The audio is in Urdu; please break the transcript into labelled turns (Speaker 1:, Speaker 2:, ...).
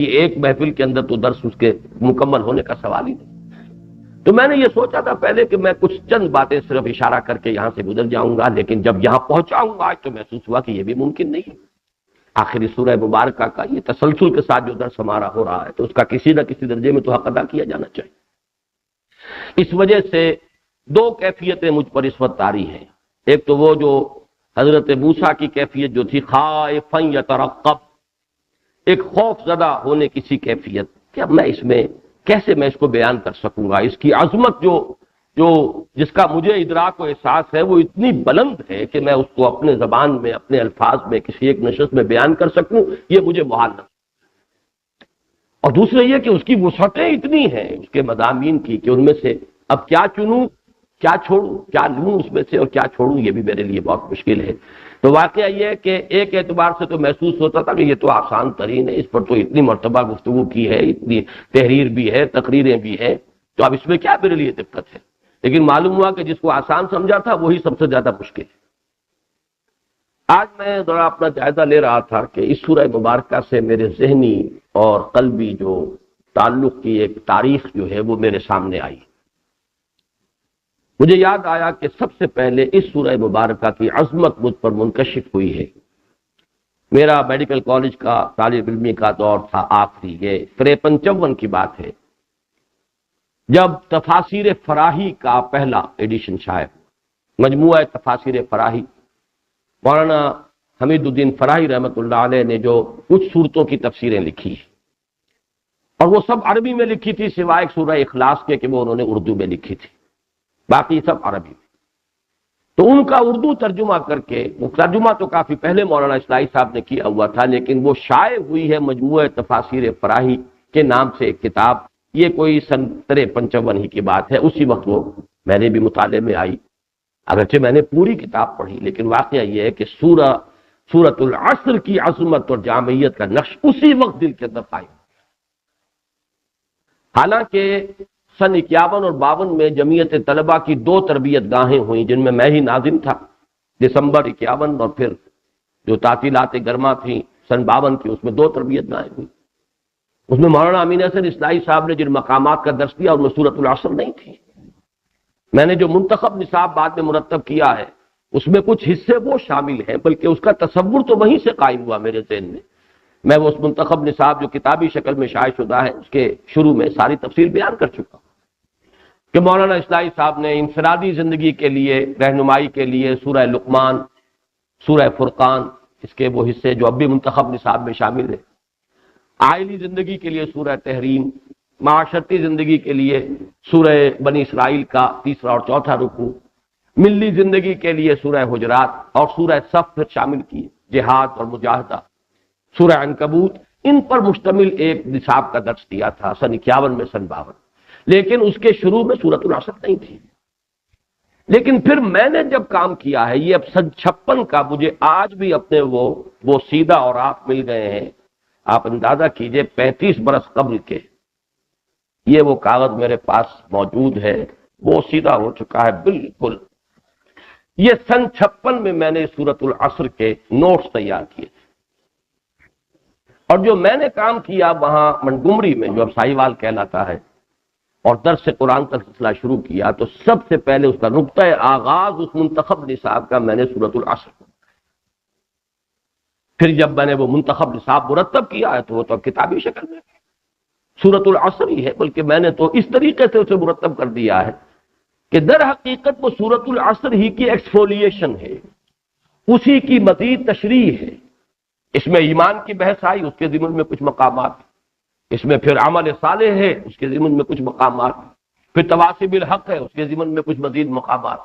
Speaker 1: یہ ایک محفل کے اندر تو درس اس کے مکمل ہونے کا سوال ہی نہیں۔ تو میں نے یہ سوچا تھا پہلے کہ میں کچھ چند باتیں صرف اشارہ کر کے یہاں سے گزر جاؤں گا، لیکن جب یہاں پہنچا ہوں آج تو محسوس ہوا کہ یہ بھی ممکن نہیں ہے۔ آخری سورہ مبارکہ کا یہ تسلسل کے ساتھ جو درس ہمارا ہو رہا ہے تو اس کا کسی نہ کسی درجے میں تو حق ادا کیا جانا چاہیے۔ اس وجہ سے دو کیفیتیں مجھ پر اس وقت طاری ہیں۔ ایک تو وہ جو حضرت موسیٰ کی کیفیت جو تھی خائفا یترقب، ایک خوف زدہ ہونے کی سی کیفیت کہ اب میں اس میں کیسے میں اس کو بیان کر سکوں گا، اس کی عظمت جو جس کا مجھے ادراک و احساس ہے وہ اتنی بلند ہے کہ میں اس کو اپنے زبان میں اپنے الفاظ میں کسی ایک نشست میں بیان کر سکوں، یہ مجھے محال نہ۔ اور دوسرا یہ کہ اس کی وسعتیں اتنی ہیں اس کے مضامین کی کہ ان میں سے اب کیا چنوں، کیا چھوڑوں، کیا لوں اس میں سے اور کیا چھوڑوں، یہ بھی میرے لیے بہت مشکل ہے۔ تو واقعہ یہ ہے کہ ایک اعتبار سے تو محسوس ہوتا تھا کہ یہ تو آسان ترین ہے، اس پر تو اتنی مرتبہ گفتگو کی ہے، اتنی تحریر بھی ہے، تقریریں بھی ہیں، تو اب اس میں کیا میرے لیے دقت ہے۔ لیکن معلوم ہوا کہ جس کو آسان سمجھا تھا وہی سب سے زیادہ مشکل ہے۔ آج میں ذرا اپنا جائزہ لے رہا تھا کہ اس سورہ مبارکہ سے میرے ذہنی اور قلبی جو تعلق کی ایک تاریخ جو ہے وہ میرے سامنے آئی۔ مجھے یاد آیا کہ سب سے پہلے اس سورہ مبارکہ کی عظمت مجھ پر منکشف ہوئی ہے۔ میرا میڈیکل کالج کا طالب علمی کا دور تھا آخری، یہ 53 کی بات ہے، جب تفاسیر فراہی کا پہلا ایڈیشن شائع ہوا، مجموعہ تفاسیر فراہی۔ مولانا حمید الدین فراہی رحمۃ اللہ علیہ نے جو کچھ صورتوں کی تفسیریں لکھی اور وہ سب عربی میں لکھی تھی سوائے ایک سورہ اخلاص کے کہ وہ انہوں نے اردو میں لکھی تھی، باقی سب عربی میں۔ تو ان کا اردو ترجمہ کر کے، وہ ترجمہ تو کافی پہلے مولانا اصلاحی صاحب نے کیا ہوا تھا، لیکن وہ شائع ہوئی ہے مجموعہ تفاسیر فراہی کے نام سے ایک کتاب، یہ کوئی سن 53 ہی کی بات ہے۔ اسی وقت وہ میں نے بھی مطالعے میں آئی، اگرچہ میں نے پوری کتاب پڑھی، لیکن واقعہ یہ ہے کہ سورۃ العصر کی عظمت اور جامعیت کا نقش اسی وقت دل کے اندر قائم۔ حالانکہ سن 51 اور 52 میں جمعیت طلبہ کی 2 تربیت گاہیں ہوئیں جن میں ہی ناظم تھا، دسمبر 51 اور پھر جو تعطیلات گرما تھیں سن 52 کی، اس میں 2 تربیت گاہیں ہوئیں۔ اس میں مولانا امین حسن اصلاحی صاحب نے جن مقامات کا درس دیا ان میں سورۃ العصر نہیں تھی۔ میں نے جو منتخب نصاب بعد میں مرتب کیا ہے اس میں کچھ حصے وہ شامل ہیں، بلکہ اس کا تصور تو وہیں سے قائم ہوا میرے ذہن میں۔ میں وہ اس منتخب نصاب جو کتابی شکل میں شائع شدہ ہے اس کے شروع میں ساری تفصیل بیان کر چکا ہوں کہ مولانا اصلاحی صاحب نے انفرادی زندگی کے لیے رہنمائی کے لیے سورہ لقمان، سورہ فرقان، اس کے وہ حصے جو اب بھی منتخب نصاب میں شامل ہیں، عائلی زندگی کے لیے سورہ تحریم، معاشرتی زندگی کے لیے سورہ بنی اسرائیل کا 3 اور 4 رکوع، ملی زندگی کے لیے سورہ حجرات اور سورہ صف پھر شامل کیے، جہاد اور مجاہدہ، سورہ عنکبوت، ان پر مشتمل ایک نصاب کا درس دیا تھا سن 51 میں، سن 52، لیکن اس کے شروع میں سورۃ العصر نہیں تھی۔ لیکن پھر میں نے جب کام کیا ہے، یہ اب سن 56 کا، مجھے آج بھی اپنے وہ سیدھا اور آپ مل گئے ہیں، آپ اندازہ کیجئے 35 برس قبل کے، یہ وہ کاغذ میرے پاس موجود ہے، وہ سیدھا ہو چکا ہے بالکل۔ یہ سن 56 میں میں نے سورۃ العصر کے نوٹس تیار کیے تھے، اور جو میں نے کام کیا وہاں منگمری میں جو اب ساہیوال کہلاتا ہے، اور درس قرآن کا سلسلہ شروع کیا، تو سب سے پہلے اس کا نقطہ آغاز اس منتخب نصاب کا میں نے سورۃ العصر کو، پھر جب میں نے وہ منتخب نصاب مرتب کیا ہے تو وہ تو کتابی شکل میں سورۃ العصر ہی ہے، بلکہ میں نے تو اس طریقے سے اسے مرتب کر دیا ہے کہ در حقیقت وہ سورۃ العصر ہی کی ایکسفولیشن ہے، اسی کی مزید تشریح ہے۔ اس میں ایمان کی بحث آئی، اس کے ضمن میں کچھ مقامات، اس میں پھر عمل صالح ہے، اس کے ضمن میں کچھ مقامات، پھر تواصی بالحق ہے، اس کے ضمن میں کچھ مزید مقامات۔